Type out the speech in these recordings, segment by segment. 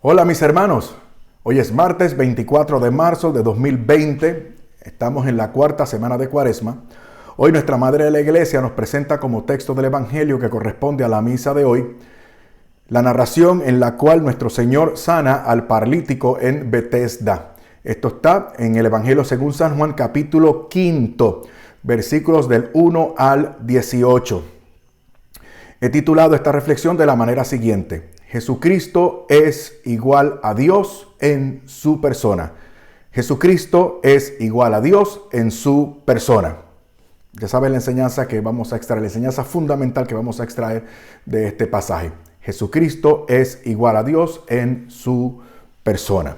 Hola mis hermanos, hoy es martes 24 de marzo de 2020, estamos en la cuarta semana de Cuaresma. Hoy nuestra Madre de la Iglesia nos presenta como texto del Evangelio que corresponde a la misa de hoy, la narración en la cual nuestro Señor sana al paralítico en Betesda. Esto está en el Evangelio según San Juan capítulo 5, versículos del 1 al 18. He titulado esta reflexión de la manera siguiente: Jesucristo es igual a Dios en su persona. Jesucristo es igual a Dios en su persona. Ya saben la enseñanza que vamos a extraer, la enseñanza fundamental que vamos a extraer de este pasaje. Jesucristo es igual a Dios en su persona.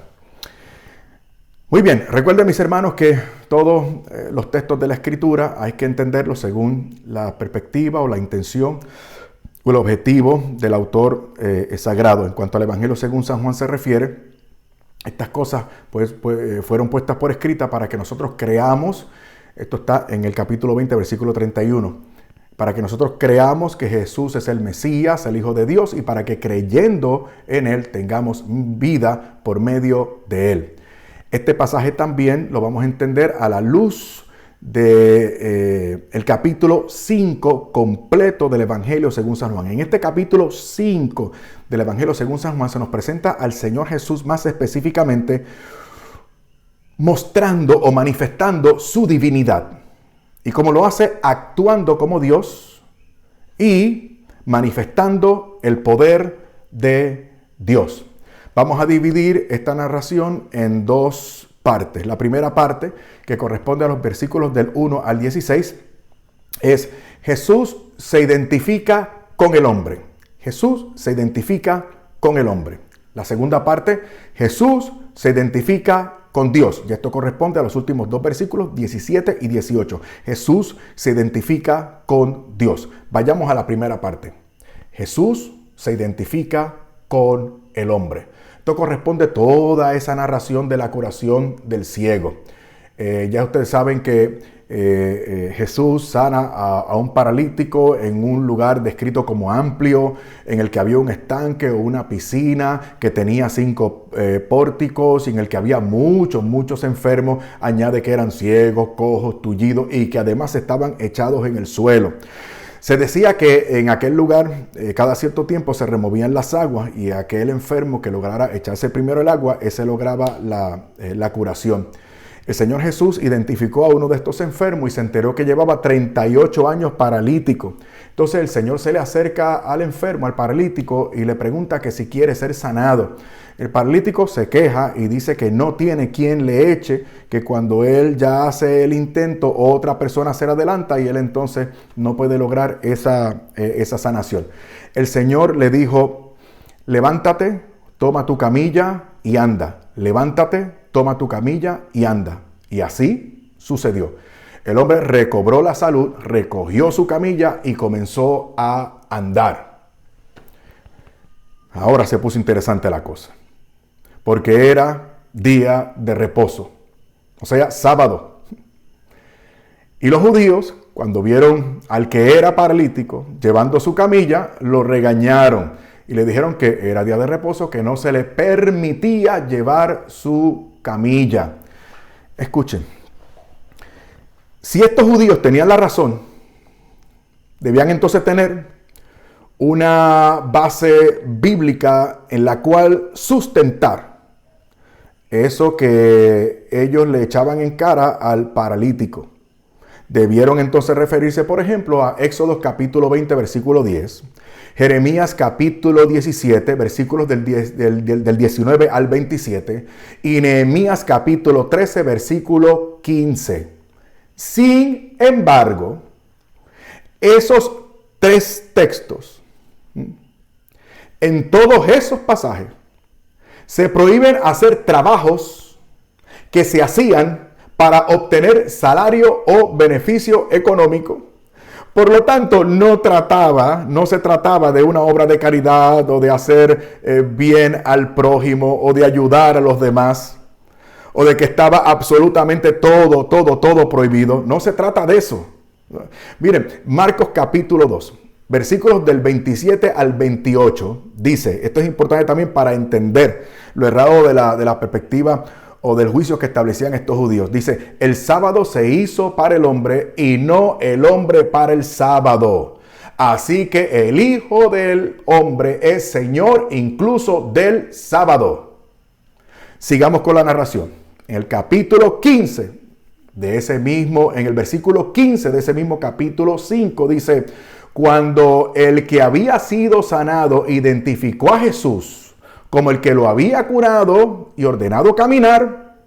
Muy bien, recuerden mis hermanos que todos los textos de la Escritura hay que entenderlos según la perspectiva o la intención o el objetivo del autor sagrado. En cuanto al Evangelio según San Juan se refiere, estas cosas fueron puestas por escrita para que nosotros creamos. Esto está en el capítulo 20, versículo 31. Para que nosotros creamos que Jesús es el Mesías, el Hijo de Dios, y para que creyendo en Él tengamos vida por medio de Él. Este pasaje también lo vamos a entender a la luz de el capítulo 5 completo del Evangelio según San Juan. En este capítulo 5 del Evangelio según San Juan se nos presenta al Señor Jesús más específicamente mostrando o manifestando su divinidad. Y como lo hace actuando como Dios y manifestando el poder de Dios. Vamos a dividir esta narración en dos partes. La primera parte, que corresponde a los versículos del 1 al 16, es Jesús se identifica con el hombre. Jesús se identifica con el hombre. La segunda parte, Jesús se identifica con Dios. Y esto corresponde a los últimos dos versículos, 17 y 18. Jesús se identifica con Dios. Vayamos a la primera parte. Jesús se identifica con el hombre. Esto corresponde a toda esa narración de la curación del ciego. Ya ustedes saben que Jesús sana a un paralítico en un lugar descrito como amplio, en el que había un estanque o una piscina que tenía 5 pórticos, y en el que había muchos enfermos. Añade que eran ciegos, cojos, tullidos y que además estaban echados en el suelo. Se decía que en aquel lugar cada cierto tiempo se removían las aguas y aquel enfermo que lograra echarse primero el agua, ese lograba la curación. El Señor Jesús identificó a uno de estos enfermos y se enteró que llevaba 38 años paralítico. Entonces el Señor se le acerca al enfermo, al paralítico, y le pregunta que si quiere ser sanado. El paralítico se queja y dice que no tiene quien le eche, que cuando él ya hace el intento, otra persona se le adelanta y él entonces no puede lograr esa sanación. El Señor le dijo: levántate, toma tu camilla y anda. Levántate, toma tu camilla y anda. Y así sucedió. El hombre recobró la salud, recogió su camilla y comenzó a andar. Ahora se puso interesante la cosa, porque era día de reposo, o sea, sábado. Y los judíos, cuando vieron al que era paralítico llevando su camilla, lo regañaron y le dijeron que era día de reposo, que no se le permitía llevar su camilla. Escuchen, si estos judíos tenían la razón, debían entonces tener una base bíblica en la cual sustentar eso que ellos le echaban en cara al paralítico. Debieron entonces referirse, por ejemplo, a Éxodo capítulo 20, versículo 10, Jeremías capítulo 17, versículos del 19 al 27, y Nehemías capítulo 13, versículo 15. Sin embargo, esos 3 textos, en todos esos pasajes, se prohíben hacer trabajos que se hacían para obtener salario o beneficio económico. Por lo tanto, no se trataba de una obra de caridad o de hacer bien al prójimo o de ayudar a los demás, o de que estaba absolutamente todo prohibido. No se trata de eso. Miren, Marcos capítulo 2. versículos del 27 al 28, dice, esto es importante también para entender lo errado de la perspectiva o del juicio que establecían estos judíos. Dice, el sábado se hizo para el hombre y no el hombre para el sábado. Así que el Hijo del Hombre es Señor incluso del sábado. Sigamos con la narración. En el capítulo 15 de ese mismo, en el versículo 15 de ese mismo capítulo 5 dice, cuando el que había sido sanado identificó a Jesús como el que lo había curado y ordenado caminar,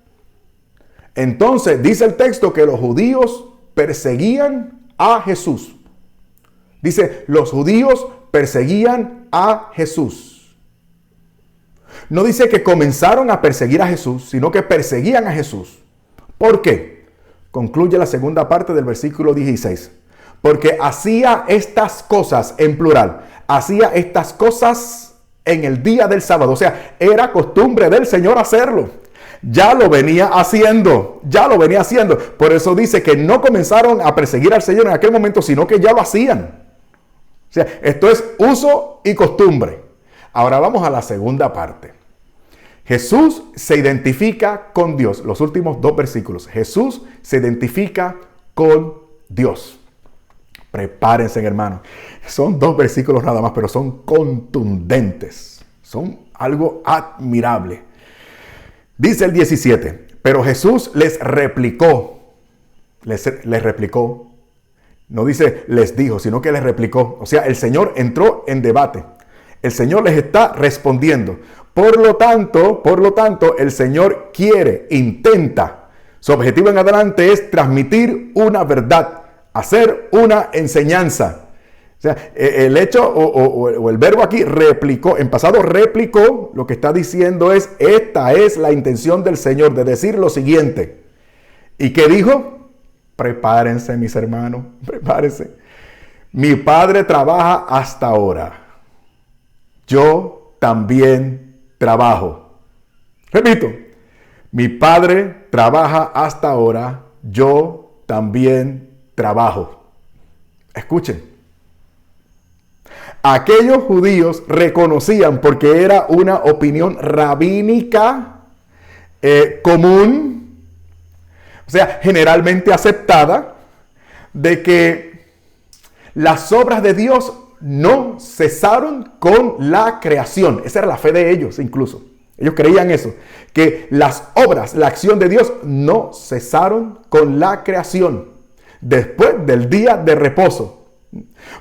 entonces dice el texto que los judíos perseguían a Jesús. Dice, los judíos perseguían a Jesús. No dice que comenzaron a perseguir a Jesús, sino que perseguían a Jesús. ¿Por qué? Concluye la segunda parte del versículo 16. Porque hacía estas cosas, en plural, hacía estas cosas en el día del sábado. O sea, era costumbre del Señor hacerlo. Ya lo venía haciendo. Por eso dice que no comenzaron a perseguir al Señor en aquel momento, sino que ya lo hacían. O sea, esto es uso y costumbre. Ahora vamos a la segunda parte. Jesús se identifica con Dios. Los últimos dos versículos. Jesús se identifica con Dios. Prepárense, hermanos. Son dos versículos nada más, pero son contundentes. Son algo admirable. Dice el 17, pero Jesús les replicó. Les replicó. No dice les dijo, sino que les replicó. O sea, el Señor entró en debate. El Señor les está respondiendo. Por lo tanto, el Señor intenta. Su objetivo en adelante es transmitir una verdad, hacer una enseñanza. O sea, el hecho o el verbo aquí replicó, en pasado replicó, lo que está diciendo es, esta es la intención del Señor de decir lo siguiente. ¿Y qué dijo? Prepárense, mis hermanos, prepárense. Mi Padre trabaja hasta ahora. Yo también trabajo. Repito, mi Padre trabaja hasta ahora. Yo también trabajo. Escuchen. Aquellos judíos reconocían, porque era una opinión rabínica común, o sea, generalmente aceptada, de que las obras de Dios no cesaron con la creación. Esa era la fe de ellos incluso. Ellos creían eso, que las obras, la acción de Dios no cesaron con la creación después del día de reposo.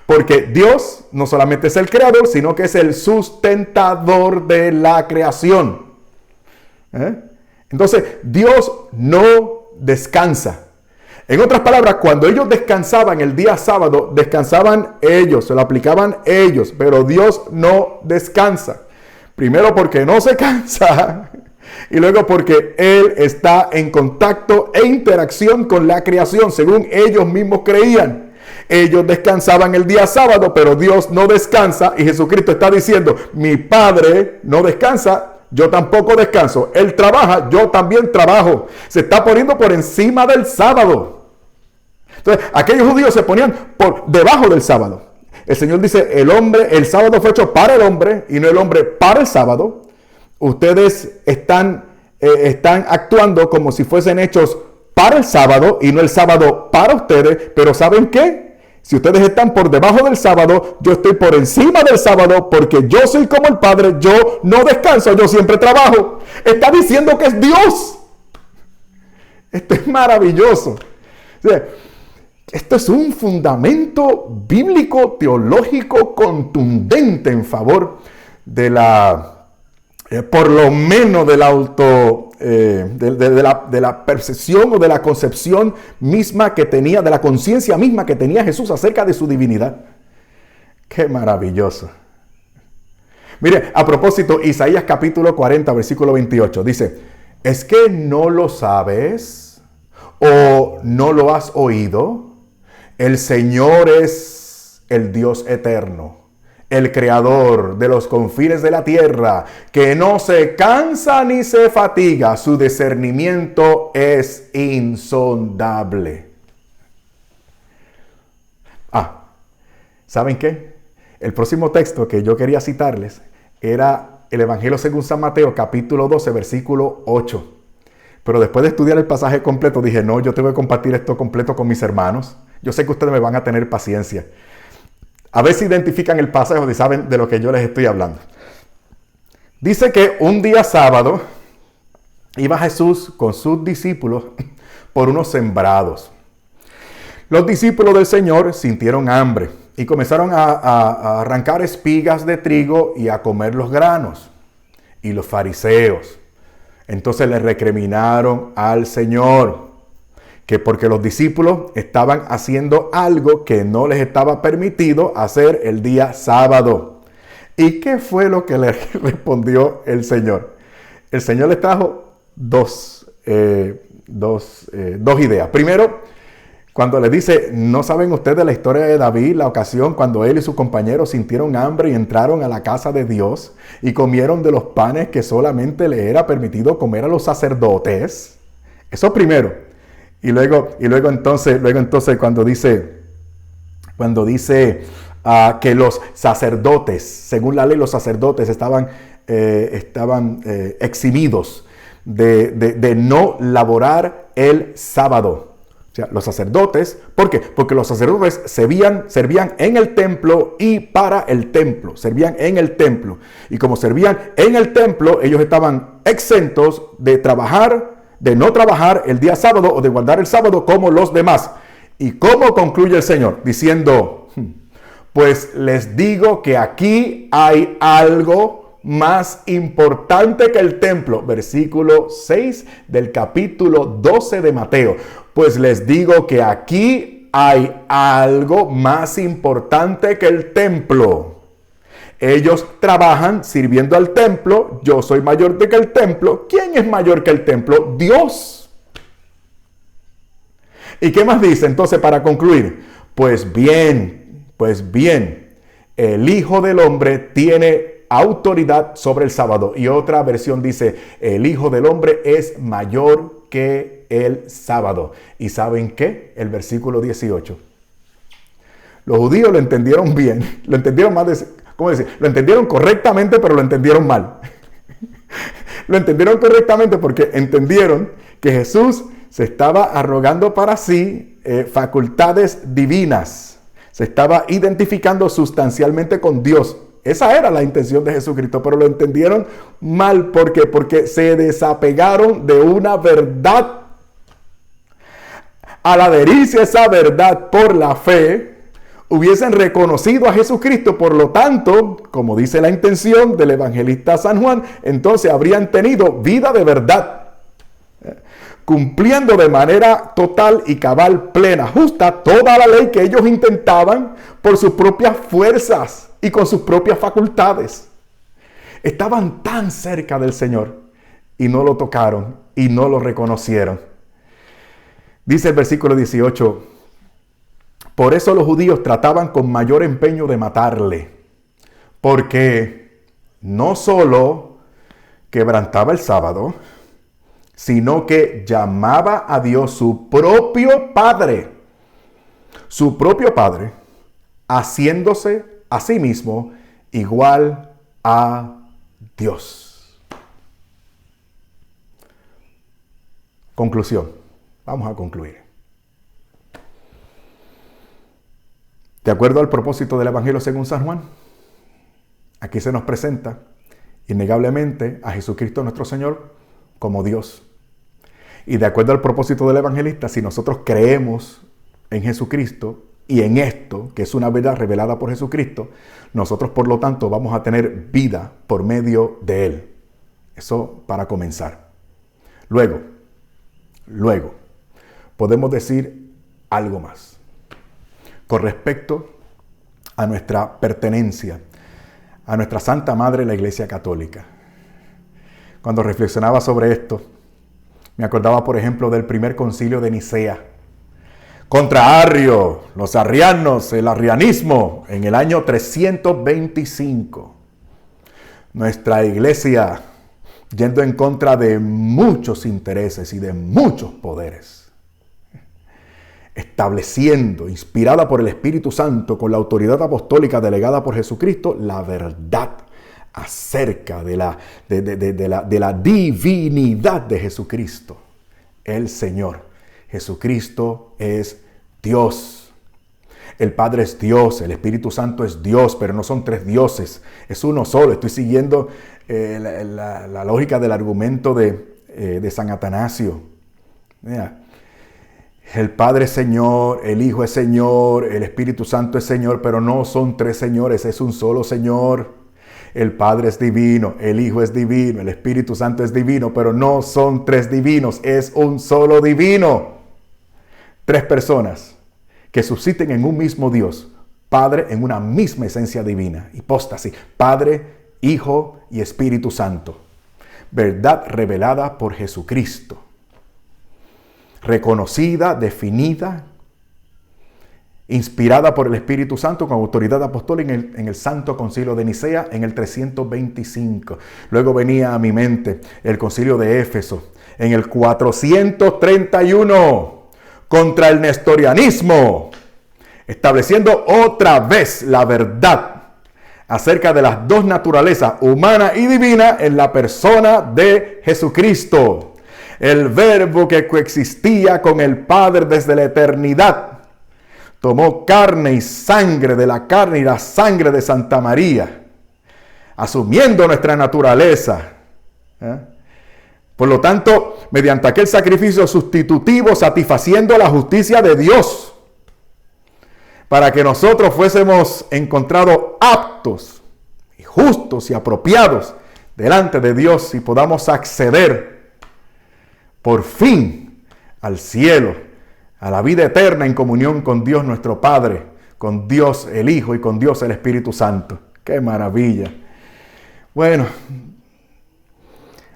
Porque Dios no solamente es el creador, sino que es el sustentador de la creación. Entonces, Dios no descansa. En otras palabras, cuando ellos descansaban el día sábado, descansaban ellos, se lo aplicaban ellos, pero Dios no descansa. Primero porque no se cansa y luego porque Él está en contacto e interacción con la creación, según ellos mismos creían. Ellos descansaban el día sábado, pero Dios no descansa, y Jesucristo está diciendo, mi Padre no descansa, yo tampoco descanso. Él trabaja, yo también trabajo. Se está poniendo por encima del sábado. Entonces, aquellos judíos se ponían por debajo del sábado. El Señor dice, el sábado fue hecho para el hombre y no el hombre para el sábado. Ustedes están actuando como si fuesen hechos para el sábado y no el sábado para ustedes. Pero ¿saben qué? Si ustedes están por debajo del sábado, yo estoy por encima del sábado, porque yo soy como el Padre, yo no descanso, yo siempre trabajo. Está diciendo que es Dios. Esto es maravilloso. O sea, esto es un fundamento bíblico, teológico, contundente en favor de por lo menos de la percepción o de la concepción misma que tenía, de la conciencia misma que tenía Jesús acerca de su divinidad. ¡Qué maravilloso! Mire, a propósito, Isaías capítulo 40, versículo 28, dice, ¿es que no lo sabes o no lo has oído? El Señor es el Dios eterno, el creador de los confines de la tierra, que no se cansa ni se fatiga, su discernimiento es insondable. ¿Saben qué? El próximo texto que yo quería citarles era el Evangelio según San Mateo, capítulo 12, versículo 8. Pero después de estudiar el pasaje completo, dije, no, yo tengo que compartir esto completo con mis hermanos. Yo sé que ustedes me van a tener paciencia. A ver si identifican el pasaje o si saben de lo que yo les estoy hablando. Dice que un día sábado iba Jesús con sus discípulos por unos sembrados. Los discípulos del Señor sintieron hambre y comenzaron a arrancar espigas de trigo y a comer los granos. Y los fariseos entonces le recriminaron al Señor que porque los discípulos estaban haciendo algo que no les estaba permitido hacer el día sábado. ¿Y qué fue lo que le respondió el Señor? El Señor les trajo dos ideas. Primero, cuando le dice, ¿no saben ustedes la historia de David, la ocasión cuando él y sus compañeros sintieron hambre y entraron a la casa de Dios y comieron de los panes que solamente le era permitido comer a los sacerdotes? Eso primero. Y luego entonces cuando dice que los sacerdotes, según la ley, los sacerdotes estaban eximidos de no laborar el sábado. O sea, los sacerdotes, ¿por qué? Porque los sacerdotes servían en el templo y para el templo, servían en el templo. Y como servían en el templo, ellos estaban exentos de no trabajar el día sábado o de guardar el sábado como los demás. ¿Y cómo concluye el Señor? Diciendo, pues les digo que aquí hay algo más importante que el templo. Versículo 6 del capítulo 12 de Mateo. Pues les digo que aquí hay algo más importante que el templo. Ellos trabajan sirviendo al templo. Yo soy mayor que el templo. ¿Quién es mayor que el templo? Dios. ¿Y qué más dice entonces para concluir? Pues bien, el Hijo del Hombre tiene autoridad sobre el sábado. Y otra versión dice, el Hijo del Hombre es mayor que el sábado. ¿Y saben qué? El versículo 18. Los judíos lo entendieron bien, lo entendieron lo entendieron correctamente, pero lo entendieron mal. Lo entendieron correctamente porque entendieron que Jesús se estaba arrogando para sí facultades divinas. Se estaba identificando sustancialmente con Dios. Esa era la intención de Jesucristo, pero lo entendieron mal. ¿Por qué? Porque se desapegaron de una verdad. Al adherirse a esa verdad por la fe, hubiesen reconocido a Jesucristo. Por lo tanto, como dice la intención del evangelista San Juan, entonces habrían tenido vida de verdad, cumpliendo de manera total y cabal, plena, justa, toda la ley que ellos intentaban por sus propias fuerzas y con sus propias facultades. Estaban tan cerca del Señor y no lo tocaron y no lo reconocieron. Dice el versículo 18, por eso los judíos trataban con mayor empeño de matarle, porque no solo quebrantaba el sábado, sino que llamaba a Dios su propio Padre, haciéndose a sí mismo igual a Dios. Conclusión. Vamos a concluir. De acuerdo al propósito del Evangelio según San Juan, aquí se nos presenta innegablemente a Jesucristo nuestro Señor como Dios. Y de acuerdo al propósito del evangelista, si nosotros creemos en Jesucristo y en esto, que es una verdad revelada por Jesucristo, nosotros por lo tanto vamos a tener vida por medio de Él. Eso para comenzar. Luego, podemos decir algo más con respecto a nuestra pertenencia a nuestra Santa Madre, la Iglesia Católica. Cuando reflexionaba sobre esto, me acordaba, por ejemplo, del primer concilio de Nicea. Contra Arrio, los arrianos, el arrianismo, en el año 325. Nuestra iglesia, yendo en contra de muchos intereses y de muchos poderes, estableciendo, inspirada por el Espíritu Santo, con la autoridad apostólica delegada por Jesucristo, la verdad acerca de la divinidad de Jesucristo, el Señor. Jesucristo es Dios. El Padre es Dios, el Espíritu Santo es Dios, pero no son tres dioses, es uno solo. Estoy siguiendo la lógica del argumento de San Atanasio. Mira, el Padre es Señor, el Hijo es Señor, el Espíritu Santo es Señor, pero no son tres señores, es un solo Señor. El Padre es divino, el Hijo es divino, el Espíritu Santo es divino, pero no son tres divinos, es un solo divino. Tres personas que subsisten en un mismo Dios, Padre en una misma esencia divina, hipóstasis, Padre, Hijo y Espíritu Santo. Verdad revelada por Jesucristo. Reconocida, definida, inspirada por el Espíritu Santo con autoridad apostólica en el Santo Concilio de Nicea en el 325. Luego venía a mi mente el Concilio de Éfeso en el 431 contra el nestorianismo, estableciendo otra vez la verdad acerca de las dos naturalezas, humana y divina, en la persona de Jesucristo. El Verbo que coexistía con el Padre desde la eternidad, tomó carne y sangre de la carne y la sangre de Santa María, asumiendo nuestra naturaleza. Por lo tanto, mediante aquel sacrificio sustitutivo, satisfaciendo la justicia de Dios, para que nosotros fuésemos encontrados aptos, y justos y apropiados delante de Dios y podamos acceder por fin al cielo, a la vida eterna en comunión con Dios nuestro Padre, con Dios el Hijo y con Dios el Espíritu Santo. ¡Qué maravilla! Bueno,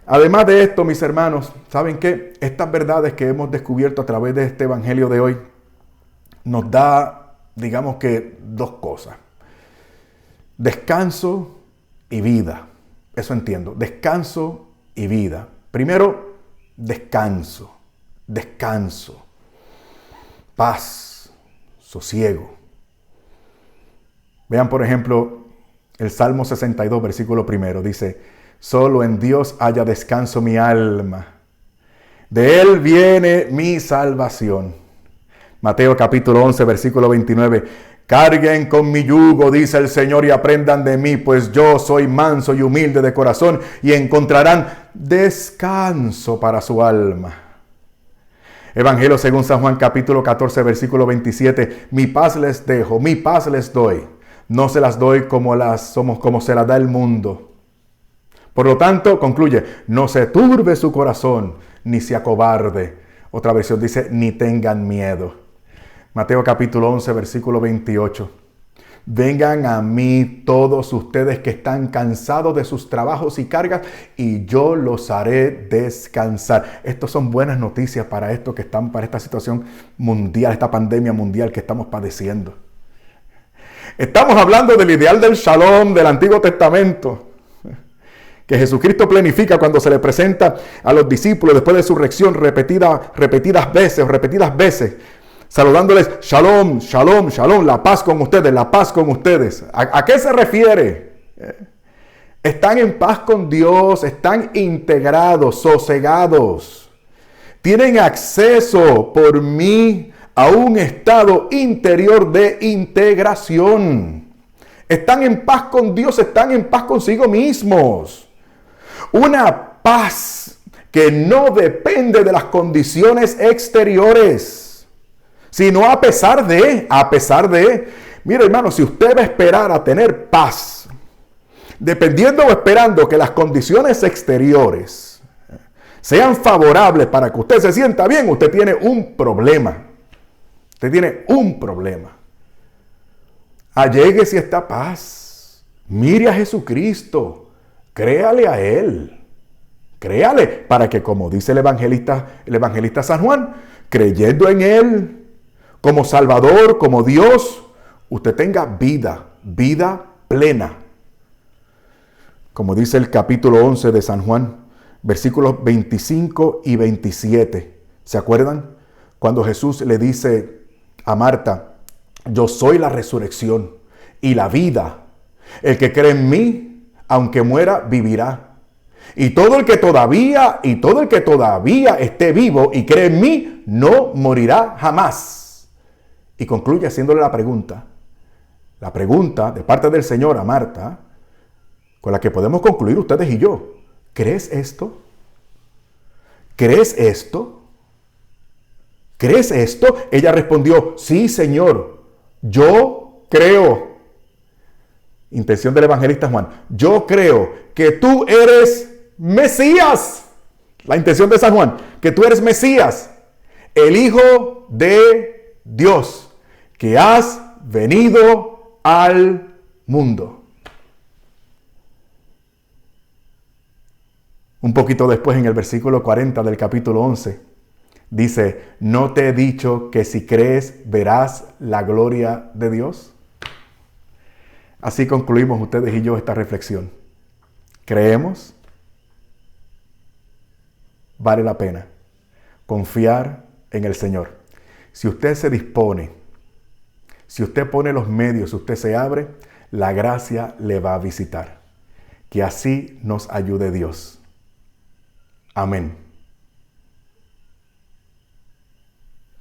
además de esto, mis hermanos, ¿saben qué? Estas verdades que hemos descubierto a través de este evangelio de hoy nos da, digamos que, dos cosas. Descanso y vida. Eso entiendo. Descanso y vida. Primero, descanso. Descanso. Paz. Sosiego. Vean, por ejemplo, el Salmo 62, versículo 1. Dice: solo en Dios haya descanso mi alma. De Él viene mi salvación. Mateo capítulo 11, versículo 29. Carguen con mi yugo, dice el Señor, y aprendan de mí, pues yo soy manso y humilde de corazón, y encontrarán descanso para su alma. Evangelio según San Juan capítulo 14, versículo 27. Mi paz les dejo, mi paz les doy. No se las doy como se las da el mundo. Por lo tanto, concluye, no se turbe su corazón, ni se acobarde. Otra versión dice, ni tengan miedo. Mateo capítulo 11, versículo 28. Vengan a mí todos ustedes que están cansados de sus trabajos y cargas, y yo los haré descansar. Estas son buenas noticias para para esta situación mundial, esta pandemia mundial que estamos padeciendo. Estamos hablando del ideal del Shalom del Antiguo Testamento, que Jesucristo planifica cuando se le presenta a los discípulos después de su resurrección repetidas veces, saludándoles, Shalom, Shalom, Shalom, la paz con ustedes, la paz con ustedes. ¿A qué se refiere? Están en paz con Dios, están integrados, sosegados. Tienen acceso por mí a un estado interior de integración. Están en paz con Dios, están en paz consigo mismos. Una paz que no depende de las condiciones exteriores, sino a pesar de. Mire, hermano, si usted va a esperar a tener paz, dependiendo o esperando que las condiciones exteriores sean favorables para que usted se sienta bien, usted tiene un problema. Usted tiene un problema. Alléguese a esta paz. Mire a Jesucristo. Créale a Él. Créale para que, como dice el evangelista San Juan, creyendo en Él como Salvador, como Dios, usted tenga vida plena. Como dice el capítulo 11 de San Juan, versículos 25 y 27. ¿Se acuerdan? Cuando Jesús le dice a Marta: yo soy la resurrección y la vida. El que cree en mí, aunque muera, vivirá. Y todo el que todavía esté vivo y cree en mí, no morirá jamás. Y concluye haciéndole la pregunta de parte del Señor a Marta, con la que podemos concluir ustedes y yo. ¿Crees esto? ¿Crees esto? ¿Crees esto? Ella respondió: sí, Señor, yo creo. Intención del evangelista Juan: yo creo que tú eres Mesías. La intención de San Juan: que tú eres Mesías, el Hijo de Dios, que has venido al mundo. Un poquito después, en el versículo 40 del capítulo 11, dice: ¿no te he dicho que si crees verás la gloria de Dios? Así concluimos ustedes y yo esta reflexión. ¿Creemos? Vale la pena confiar en el Señor. Si usted se dispone, si usted pone los medios, si usted se abre, la gracia le va a visitar. Que así nos ayude Dios. Amén.